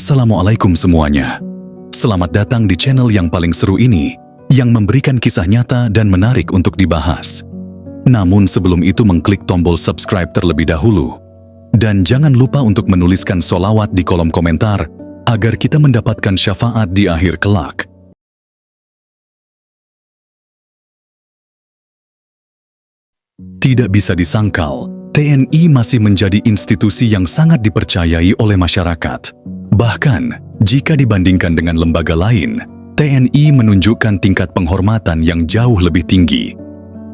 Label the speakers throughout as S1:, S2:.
S1: Assalamualaikum semuanya. Selamat datang di channel yang paling seru ini, yang memberikan kisah nyata dan menarik untuk dibahas. Namun sebelum itu mengklik tombol subscribe terlebih dahulu. Dan jangan lupa untuk menuliskan sholawat di kolom komentar, agar kita mendapatkan syafaat di akhir kelak. Tidak bisa disangkal, TNI masih menjadi institusi yang sangat dipercayai oleh masyarakat. Bahkan, jika dibandingkan dengan lembaga lain, TNI menunjukkan tingkat penghormatan yang jauh lebih tinggi.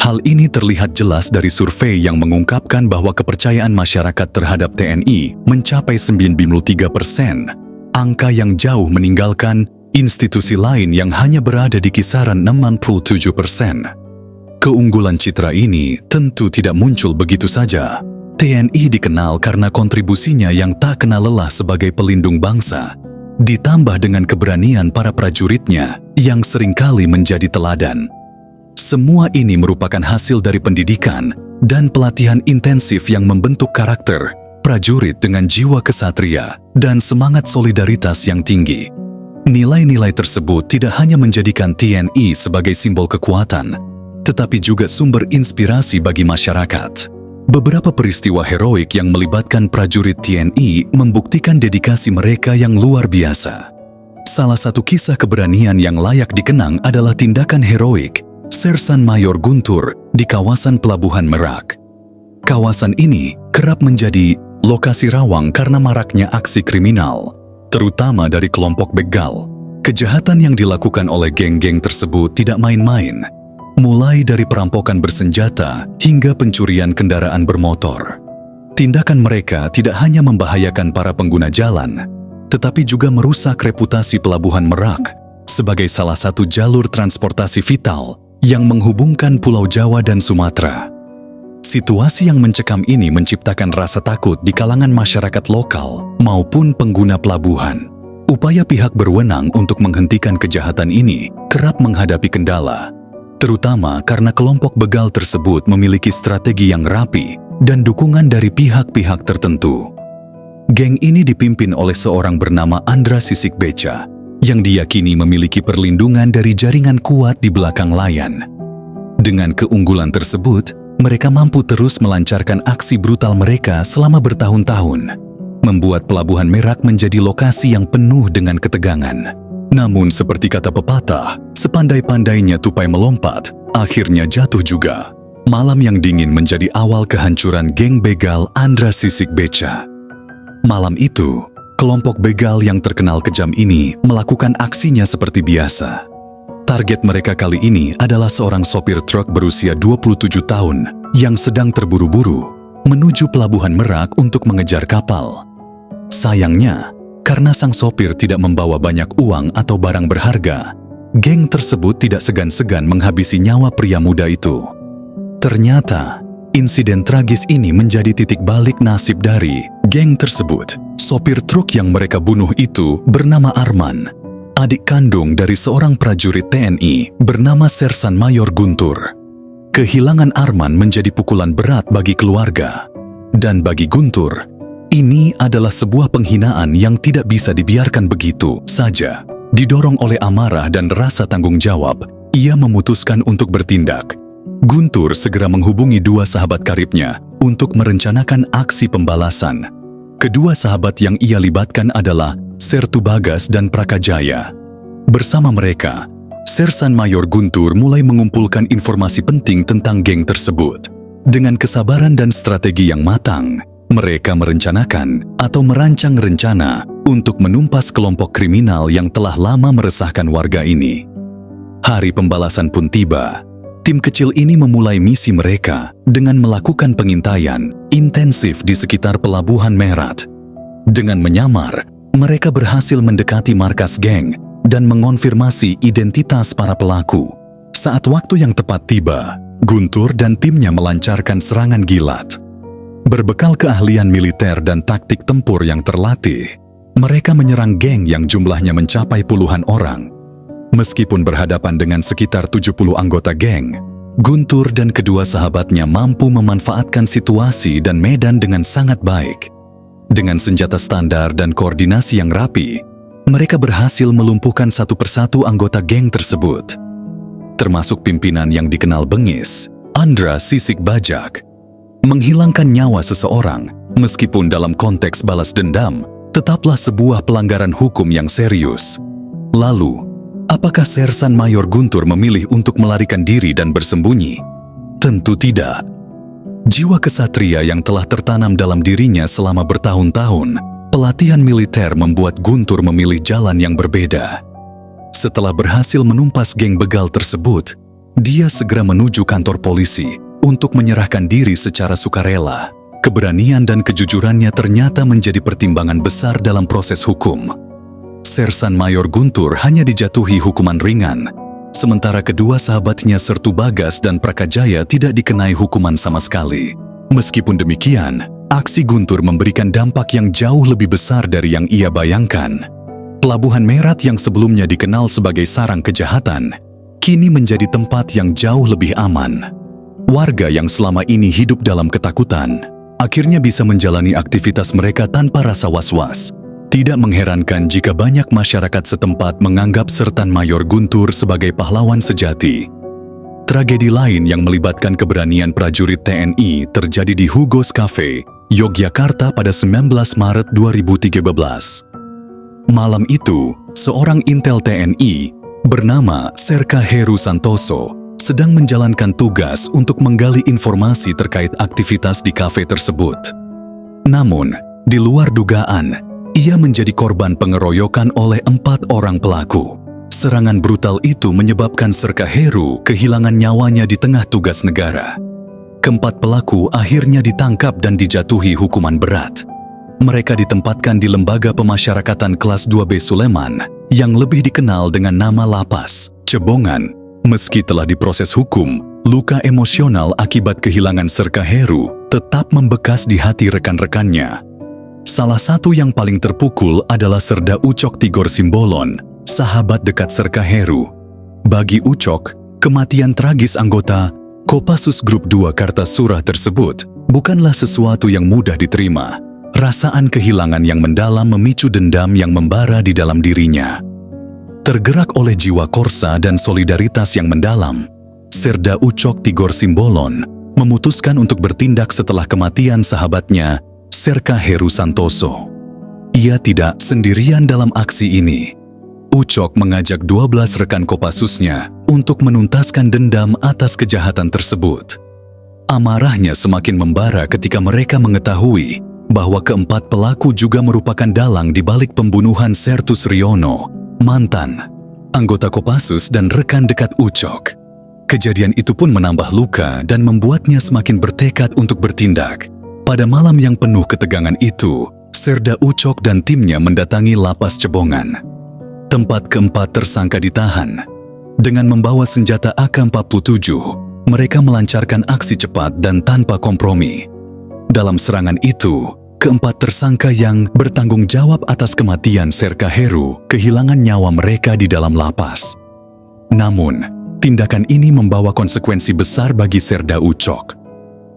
S1: Hal ini terlihat jelas dari survei yang mengungkapkan bahwa kepercayaan masyarakat terhadap TNI mencapai 93%, angka yang jauh meninggalkan institusi lain yang hanya berada di kisaran 67%. Keunggulan citra ini tentu tidak muncul begitu saja. TNI dikenal karena kontribusinya yang tak kenal lelah sebagai pelindung bangsa, ditambah dengan keberanian para prajuritnya yang seringkali menjadi teladan. Semua ini merupakan hasil dari pendidikan dan pelatihan intensif yang membentuk karakter prajurit dengan jiwa kesatria dan semangat solidaritas yang tinggi. Nilai-nilai tersebut tidak hanya menjadikan TNI sebagai simbol kekuatan, tetapi juga sumber inspirasi bagi masyarakat. Beberapa peristiwa heroik yang melibatkan prajurit TNI membuktikan dedikasi mereka yang luar biasa. Salah satu kisah keberanian yang layak dikenang adalah tindakan heroik Sersan Mayor Guntur di kawasan Pelabuhan Merak. Kawasan ini kerap menjadi lokasi rawan karena maraknya aksi kriminal, terutama dari kelompok begal. Kejahatan yang dilakukan oleh geng-geng tersebut tidak main-main, mulai dari perampokan bersenjata hingga pencurian kendaraan bermotor. Tindakan mereka tidak hanya membahayakan para pengguna jalan, tetapi juga merusak reputasi Pelabuhan Merak sebagai salah satu jalur transportasi vital yang menghubungkan Pulau Jawa dan Sumatera. Situasi yang mencekam ini menciptakan rasa takut di kalangan masyarakat lokal maupun pengguna pelabuhan. Upaya pihak berwenang untuk menghentikan kejahatan ini kerap menghadapi kendala, terutama karena kelompok begal tersebut memiliki strategi yang rapi dan dukungan dari pihak-pihak tertentu. Geng ini dipimpin oleh seorang bernama Andra Sisik Beca, yang diyakini memiliki perlindungan dari jaringan kuat di belakang layan. Dengan keunggulan tersebut, mereka mampu terus melancarkan aksi brutal mereka selama bertahun-tahun, membuat Pelabuhan Merak menjadi lokasi yang penuh dengan ketegangan. Namun seperti kata pepatah, sepandai-pandainya tupai melompat, akhirnya jatuh juga. Malam yang dingin menjadi awal kehancuran geng begal Andra Sisik Beca. Malam itu, kelompok begal yang terkenal kejam ini melakukan aksinya seperti biasa. Target mereka kali ini adalah seorang sopir truk berusia 27 tahun yang sedang terburu-buru menuju Pelabuhan Merak untuk mengejar kapal. Sayangnya, karena sang sopir tidak membawa banyak uang atau barang berharga, geng tersebut tidak segan-segan menghabisi nyawa pria muda itu. Ternyata, insiden tragis ini menjadi titik balik nasib dari geng tersebut. Sopir truk yang mereka bunuh itu bernama Arman, adik kandung dari seorang prajurit TNI bernama Sersan Mayor Guntur. Kehilangan Arman menjadi pukulan berat bagi keluarga. Dan bagi Guntur, ini adalah sebuah penghinaan yang tidak bisa dibiarkan begitu saja. Didorong oleh amarah dan rasa tanggung jawab, ia memutuskan untuk bertindak. Guntur segera menghubungi dua sahabat karibnya untuk merencanakan aksi pembalasan. Kedua sahabat yang ia libatkan adalah Sertu Bagas dan Prakajaya. Bersama mereka, Sersan Mayor Guntur mulai mengumpulkan informasi penting tentang geng tersebut. Dengan kesabaran dan strategi yang matang, mereka merencanakan atau merancang rencana untuk menumpas kelompok kriminal yang telah lama meresahkan warga ini. Hari pembalasan pun tiba. Tim kecil ini memulai misi mereka dengan melakukan pengintaian intensif di sekitar Pelabuhan Merak. Dengan menyamar, mereka berhasil mendekati markas geng dan mengonfirmasi identitas para pelaku. Saat waktu yang tepat tiba, Guntur dan timnya melancarkan serangan gilat. Berbekal keahlian militer dan taktik tempur yang terlatih, mereka menyerang geng yang jumlahnya mencapai puluhan orang. Meskipun berhadapan dengan sekitar 70 anggota geng, Guntur dan kedua sahabatnya mampu memanfaatkan situasi dan medan dengan sangat baik. Dengan senjata standar dan koordinasi yang rapi, mereka berhasil melumpuhkan satu persatu anggota geng tersebut. Termasuk pimpinan yang dikenal bengis, Andra Sisik Bajak. Menghilangkan nyawa seseorang, meskipun dalam konteks balas dendam, tetaplah sebuah pelanggaran hukum yang serius. Lalu, apakah Sersan Mayor Guntur memilih untuk melarikan diri dan bersembunyi? Tentu tidak. Jiwa kesatria yang telah tertanam dalam dirinya selama bertahun-tahun, pelatihan militer membuat Guntur memilih jalan yang berbeda. Setelah berhasil menumpas geng begal tersebut, dia segera menuju kantor polisi untuk menyerahkan diri secara sukarela. Keberanian dan kejujurannya ternyata menjadi pertimbangan besar dalam proses hukum. Sersan Mayor Guntur hanya dijatuhi hukuman ringan, sementara kedua sahabatnya Sertu Bagas dan Prakajaya tidak dikenai hukuman sama sekali. Meskipun demikian, aksi Guntur memberikan dampak yang jauh lebih besar dari yang ia bayangkan. Pelabuhan Merak yang sebelumnya dikenal sebagai sarang kejahatan, kini menjadi tempat yang jauh lebih aman. Warga yang selama ini hidup dalam ketakutan, akhirnya bisa menjalani aktivitas mereka tanpa rasa was-was. Tidak mengherankan jika banyak masyarakat setempat menganggap Sersan Mayor Guntur sebagai pahlawan sejati. Tragedi lain yang melibatkan keberanian prajurit TNI terjadi di Hugos Cafe, Yogyakarta pada 19 Maret 2013. Malam itu, seorang intel TNI bernama Serka Heru Santoso sedang menjalankan tugas untuk menggali informasi terkait aktivitas di kafe tersebut. Namun, di luar dugaan, ia menjadi korban pengeroyokan oleh 4 orang pelaku. Serangan brutal itu menyebabkan Serka Heru kehilangan nyawanya di tengah tugas negara. Keempat pelaku akhirnya ditangkap dan dijatuhi hukuman berat. Mereka ditempatkan di Lembaga Pemasyarakatan Kelas 2B Suleman, yang lebih dikenal dengan nama Lapas Cebongan. Meski telah diproses hukum, luka emosional akibat kehilangan Serka Heru tetap membekas di hati rekan-rekannya. Salah satu yang paling terpukul adalah Serda Ucok Tigor Simbolon, sahabat dekat Serka Heru. Bagi Ucok, kematian tragis anggota Kopassus Grup 2 Kartasura tersebut bukanlah sesuatu yang mudah diterima. Rasaan kehilangan yang mendalam memicu dendam yang membara di dalam dirinya. Tergerak oleh jiwa korsa dan solidaritas yang mendalam, Serda Ucok Tigor Simbolon memutuskan untuk bertindak setelah kematian sahabatnya, Serka Heru Santoso. Ia tidak sendirian dalam aksi ini. Ucok mengajak 12 rekan Kopassusnya untuk menuntaskan dendam atas kejahatan tersebut. Amarahnya semakin membara ketika mereka mengetahui bahwa keempat pelaku juga merupakan dalang di balik pembunuhan Sertus Riono, mantan anggota Kopassus dan rekan dekat Ucok. Kejadian itu pun menambah luka dan membuatnya semakin bertekad untuk bertindak. Pada malam yang penuh ketegangan itu, Serda Ucok dan timnya mendatangi Lapas Cebongan. Tempat keempat tersangka ditahan. Dengan membawa senjata AK-47, mereka melancarkan aksi cepat dan tanpa kompromi. Dalam serangan itu, keempat tersangka yang bertanggung jawab atas kematian Serka Heru kehilangan nyawa mereka di dalam lapas. Namun, tindakan ini membawa konsekuensi besar bagi Serda Ucok.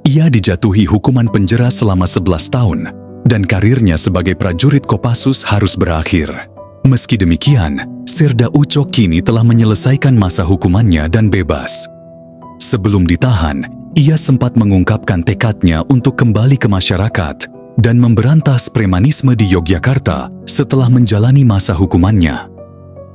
S1: Ia dijatuhi hukuman penjara selama 11 tahun dan karirnya sebagai prajurit Kopassus harus berakhir. Meski demikian, Serda Ucok kini telah menyelesaikan masa hukumannya dan bebas. Sebelum ditahan, ia sempat mengungkapkan tekadnya untuk kembali ke masyarakat dan memberantas premanisme di Yogyakarta setelah menjalani masa hukumannya.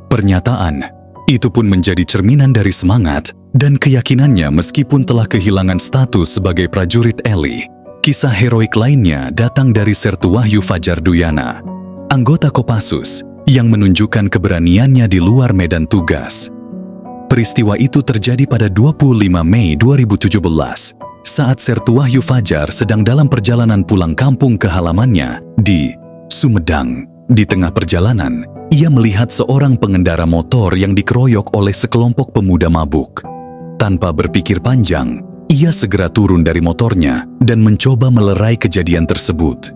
S1: Pernyataan itu pun menjadi cerminan dari semangat dan keyakinannya meskipun telah kehilangan status sebagai prajurit Eli. Kisah heroik lainnya datang dari Sertu Wahyu Fajar Duyana, anggota Kopassus yang menunjukkan keberaniannya di luar medan tugas. Peristiwa itu terjadi pada 25 Mei 2017 saat Sertu Wahyu Fajar sedang dalam perjalanan pulang kampung ke halamannya di Sumedang. Di tengah perjalanan, ia melihat seorang pengendara motor yang dikeroyok oleh sekelompok pemuda mabuk. Tanpa berpikir panjang, ia segera turun dari motornya dan mencoba melerai kejadian tersebut.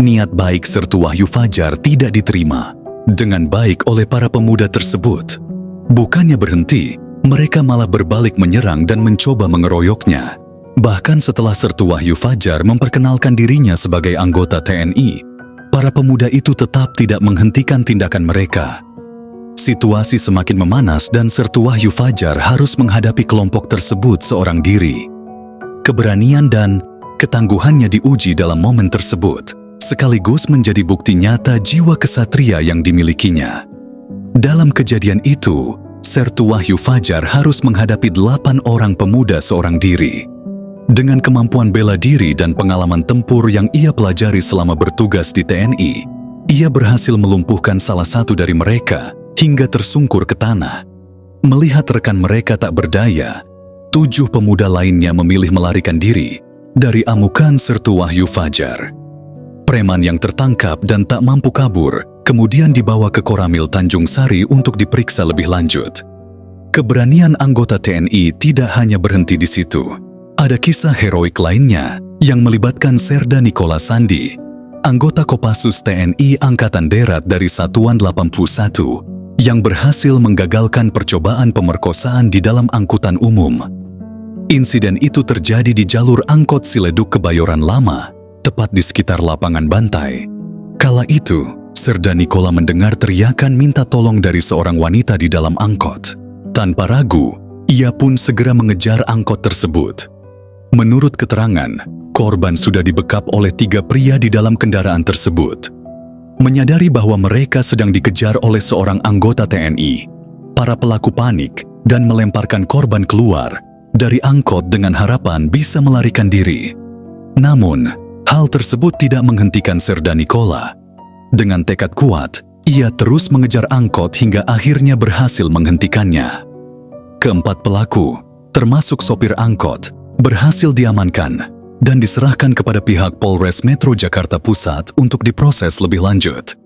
S1: Niat baik Sertu Wahyu Fajar tidak diterima dengan baik oleh para pemuda tersebut. Bukannya berhenti, mereka malah berbalik menyerang dan mencoba mengeroyoknya. Bahkan setelah Sertu Wahyu Fajar memperkenalkan dirinya sebagai anggota TNI, para pemuda itu tetap tidak menghentikan tindakan mereka. Situasi semakin memanas dan Sertu Wahyu Fajar harus menghadapi kelompok tersebut seorang diri. Keberanian dan ketangguhannya diuji dalam momen tersebut, sekaligus menjadi bukti nyata jiwa kesatria yang dimilikinya. Dalam kejadian itu, Sertu Wahyu Fajar harus menghadapi 8 orang pemuda seorang diri. Dengan kemampuan bela diri dan pengalaman tempur yang ia pelajari selama bertugas di TNI, ia berhasil melumpuhkan salah satu dari mereka hingga tersungkur ke tanah. Melihat rekan mereka tak berdaya, 7 pemuda lainnya memilih melarikan diri dari amukan Sertu Wahyu Fajar. Preman yang tertangkap dan tak mampu kabur kemudian dibawa ke Koramil Tanjung Sari untuk diperiksa lebih lanjut. Keberanian anggota TNI tidak hanya berhenti di situ. Ada kisah heroik lainnya yang melibatkan Serda Nikola Sandi, anggota Kopassus TNI Angkatan Darat dari Satuan 81, yang berhasil menggagalkan percobaan pemerkosaan di dalam angkutan umum. Insiden itu terjadi di jalur angkot Ciledug Kebayoran Lama, tepat di sekitar lapangan Bantai. Kala itu, Serda Nikola mendengar teriakan minta tolong dari seorang wanita di dalam angkot. Tanpa ragu, ia pun segera mengejar angkot tersebut. Menurut keterangan, korban sudah dibekap oleh 3 pria di dalam kendaraan tersebut. Menyadari bahwa mereka sedang dikejar oleh seorang anggota TNI, para pelaku panik dan melemparkan korban keluar dari angkot dengan harapan bisa melarikan diri. Namun, hal tersebut tidak menghentikan Serda Nikola. Dengan tekad kuat, ia terus mengejar angkot hingga akhirnya berhasil menghentikannya. Keempat pelaku, termasuk sopir angkot, berhasil diamankan dan diserahkan kepada pihak Polres Metro Jakarta Pusat untuk diproses lebih lanjut.